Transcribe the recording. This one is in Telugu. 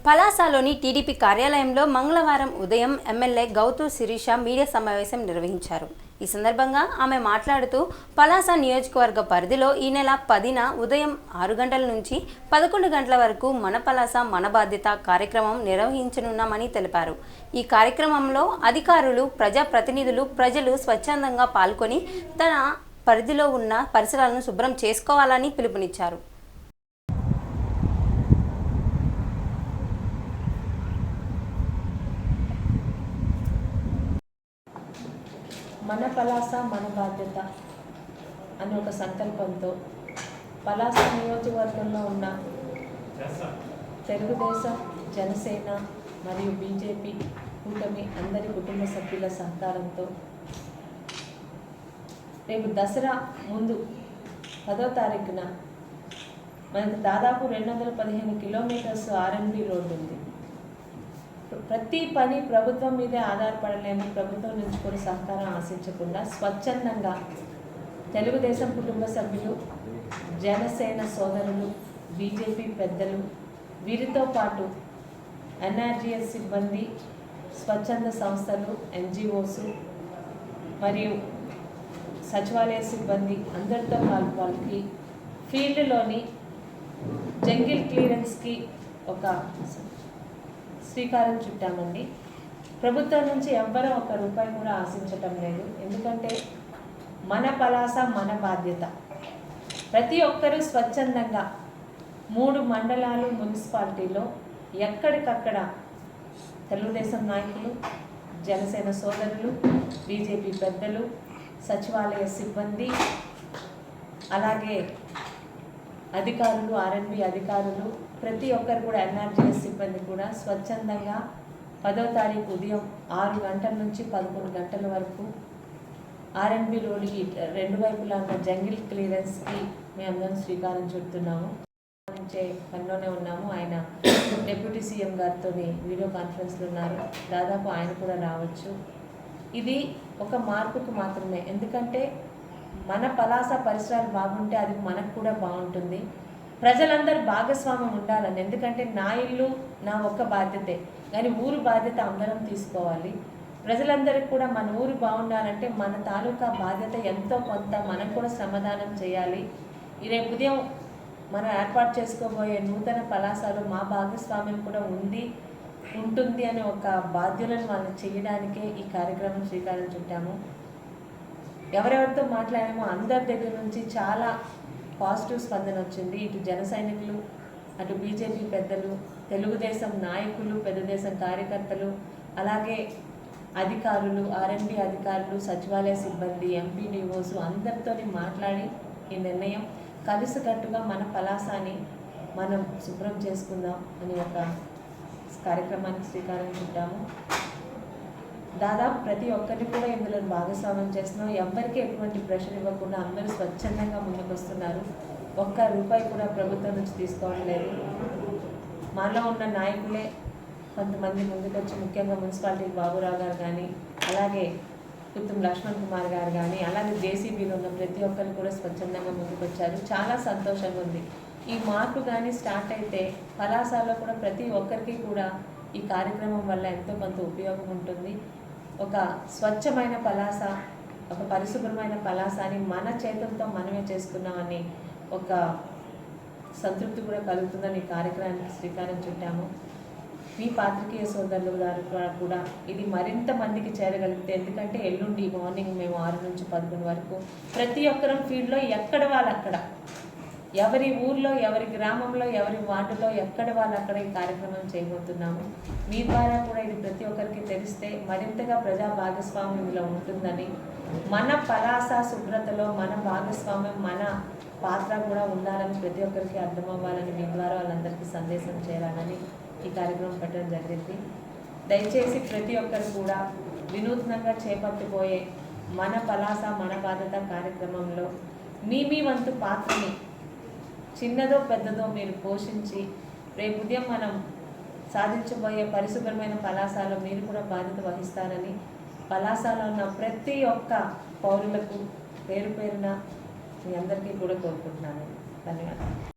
పలాసలోని టీడీపీ కార్యాలయంలో మంగళవారం ఉదయం ఎమ్మెల్యే గౌతు శిరీష మీడియా సమావేశం నిర్వహించారు. ఈ సందర్భంగా ఆమె మాట్లాడుతూ పలాస నియోజకవర్గ పరిధిలో ఈ నెల 10న ఉదయం 6 గంటల నుంచి 11 గంటల వరకు మన పలాస మన బాధ్యత కార్యక్రమం నిర్వహించనున్నామని తెలిపారు. ఈ కార్యక్రమంలో అధికారులు, ప్రజాప్రతినిధులు, ప్రజలు స్వచ్ఛందంగా పాల్గొని తన పరిధిలో ఉన్న పరిసరాలను శుభ్రం చేసుకోవాలని పిలుపునిచ్చారు. మన పలాస మన బాధ్యత అనే ఒక సంకల్పంతో పలాస నియోజకవర్గంలో ఉన్న తెలుగుదేశం, జనసేన మరియు బీజేపీ కూటమి అందరి కుటుంబ సభ్యుల సహకారంతో రేపు దసరా ముందు 10వ తారీఖున మనకు దాదాపు 215 కిలోమీటర్స్ ఆర్ఎన్బి రోడ్డు ఉంది. ప్రతి పని ప్రభుత్వం మీదే ఆధారపడలేము. ప్రభుత్వం నుంచి కూడా సహకారం ఆశించకుండా స్వచ్ఛందంగా తెలుగుదేశం కుటుంబ సభ్యులు, జనసేన సోదరులు, బీజేపీ పెద్దలు, వీరితో పాటు ఎన్ఆర్జీఎస్ సిబ్బంది, స్వచ్ఛంద సంస్థలు, ఎన్జిఓస్ మరియు సచివాలయ సిబ్బంది అందరితో వాళ్ళకి ఫీల్డ్లోని జంగిల్ క్లియరెన్స్కి ఒక శ్రీకారం చుట్టామండి. ప్రభుత్వం నుంచి ఎవ్వరూ ₹1 కూడా ఆశించటం లేదు. ఎందుకంటే మన పలాస మన బాధ్యత. ప్రతి ఒక్కరూ స్వచ్ఛందంగా 3 మండలాలు మున్సిపాలిటీలో ఎక్కడికక్కడ తెలుగుదేశం నాయకులు, జనసేన సోదరులు, బీజేపీ పెద్దలు, సచివాలయ సిబ్బంది, అలాగే అధికారులు, ఆర్ఎన్బి అధికారులు, ప్రతి ఒక్కరు కూడా ఎన్ఆర్జీఎస్ సిబ్బంది కూడా స్వచ్ఛందంగా 10వ తారీఖు ఉదయం 6 గంటల నుంచి 11 గంటల వరకు ఆర్ఎన్బి రోడ్డుకి 2 వైపులా ఉన్న జంగిల్ క్లియరెన్స్కి మేమందరం శ్రీకారం చుడుతున్నాము. నుంచే పనిలోనే ఉన్నాము. ఆయన డిప్యూటీ సీఎం గారితో వీడియో కాన్ఫరెన్స్లో ఉన్నారు. దాదాపు ఆయన కూడా రావచ్చు. ఇది ఒక మార్పుకు మాత్రమే. ఎందుకంటే మన పలాస పరిసరాలు బాగుంటే అది మనకు కూడా బాగుంటుంది. ప్రజలందరూ భాగస్వామ్యం ఉండాలని. ఎందుకంటే నా ఇల్లు నా ఒక్క బాధ్యతే, కానీ ఊరు బాధ్యత అందరం తీసుకోవాలి. ప్రజలందరికీ కూడా మన ఊరు బాగుండాలంటే మన తాలూకా బాధ్యత ఎంతో కొంత మనం కూడా శ్రమదానం చేయాలి. ఈ రేపు ఉదయం మనం ఏర్పాటు చేసుకోబోయే నూతన పలాసలో మా భాగస్వామ్యం కూడా ఉంటుంది అనే ఒక బాధ్యులను వాళ్ళు చేయడానికే ఈ కార్యక్రమం శ్రీకారం చుట్టాము. ఎవరెవరితో మాట్లాడామో అందరి దగ్గర నుంచి చాలా పాజిటివ్ స్పందన వచ్చింది. ఇటు జన సైనికులు, అటు బీజేపీ పెద్దలు, తెలుగుదేశం నాయకులు, తెలుగుదేశం కార్యకర్తలు, అలాగే అధికారులు, ఆర్ఎన్బి అధికారులు, సచివాలయ సిబ్బంది, ఎంపీడీఓస్ అందరితో మాట్లాడి ఈ నిర్ణయం కలిసికట్టుగా మన పలాసాని మనం శుభ్రం చేసుకుందాం అని ఒక కార్యక్రమానికి శ్రీకారం చుట్టాము. దాదాపు ప్రతి ఒక్కరిని కూడా ఇందులో భాగస్వామ్యం చేస్తున్నాం. ఎవరికి ఎటువంటి ప్రెషర్ ఇవ్వకుండా అందరూ స్వచ్ఛందంగా ముందుకు వస్తున్నారు. ₹1 కూడా ప్రభుత్వం నుంచి తీసుకోవడం లేదు. మనలో ఉన్న నాయకులే కొంతమంది ముందుకు వచ్చి, ముఖ్యంగా మున్సిపాలిటీ బాబురావు గారు కానీ, అలాగే కుత్తుం లక్ష్మణ్ కుమార్ గారు కానీ, అలాగే జేసీబీలో ఉన్న ప్రతి ఒక్కరు కూడా స్వచ్ఛందంగా ముందుకు వచ్చారు. చాలా సంతోషంగా ఉంది. ఈ మార్పు కానీ స్టార్ట్ అయితే పలాసలో కూడా ప్రతి ఒక్కరికి కూడా ఈ కార్యక్రమం వల్ల ఎంతో కొంత ఉపయోగం ఉంటుంది. ఒక స్వచ్ఛమైన పలాస, ఒక పరిశుభ్రమైన పలాసాని మన చేతులతో మనమే చేసుకున్నామని ఒక సంతృప్తి కూడా కలుగుతుందని ఈ కార్యక్రమానికి శ్రీకారం చుట్టాము. మీ పాత్రికేయ సోదరులు గారు కూడా ఇది మరింత మందికి చేరగలిగితే, ఎందుకంటే ఎల్లుండి మార్నింగ్ మేము 6 నుంచి 11 వరకు ప్రతి ఒక్కరం ఫీల్డ్లో ఎక్కడ వాళ్ళు అక్కడ, ఎవరి ఊర్లో, ఎవరి గ్రామంలో, ఎవరి వార్డులో ఎక్కడ వాళ్ళు అక్కడ ఈ కార్యక్రమం చేయబోతున్నాము. మీ ద్వారా కూడా ఇది ప్రతి ఒక్కరికి తెలిస్తే మరింతగా ప్రజా భాగస్వామ్యంలో ఉంటుందని, మన పలాస శుభ్రతలో మన భాగస్వామ్యం, మన పాత్ర కూడా ఉండాలని ప్రతి ఒక్కరికి అర్థమవ్వాలని మీ ద్వారా వాళ్ళందరికీ సందేశం చేయాలని ఈ కార్యక్రమం పెట్టడం జరిగింది. దయచేసి ప్రతి ఒక్కరు కూడా వినూత్నంగా చేపట్టబోయే మన పలాస మన బాధ్యత కార్యక్రమంలో మీ వంతు పాత్రని చిన్నదో పెద్దదో మీరు పోషించి రేపు ఉదయం మనం సాధించబోయే పరిశుభ్రమైన పలాసలో మీరు కూడా బాధ్యత వహిస్తారని, పలాసలో ఉన్న ప్రతి ఒక్క పౌరులకు పేరు పేరున మీ అందరికీ కూడా కోరుకుంటున్నాను. ధన్యవాదాలు.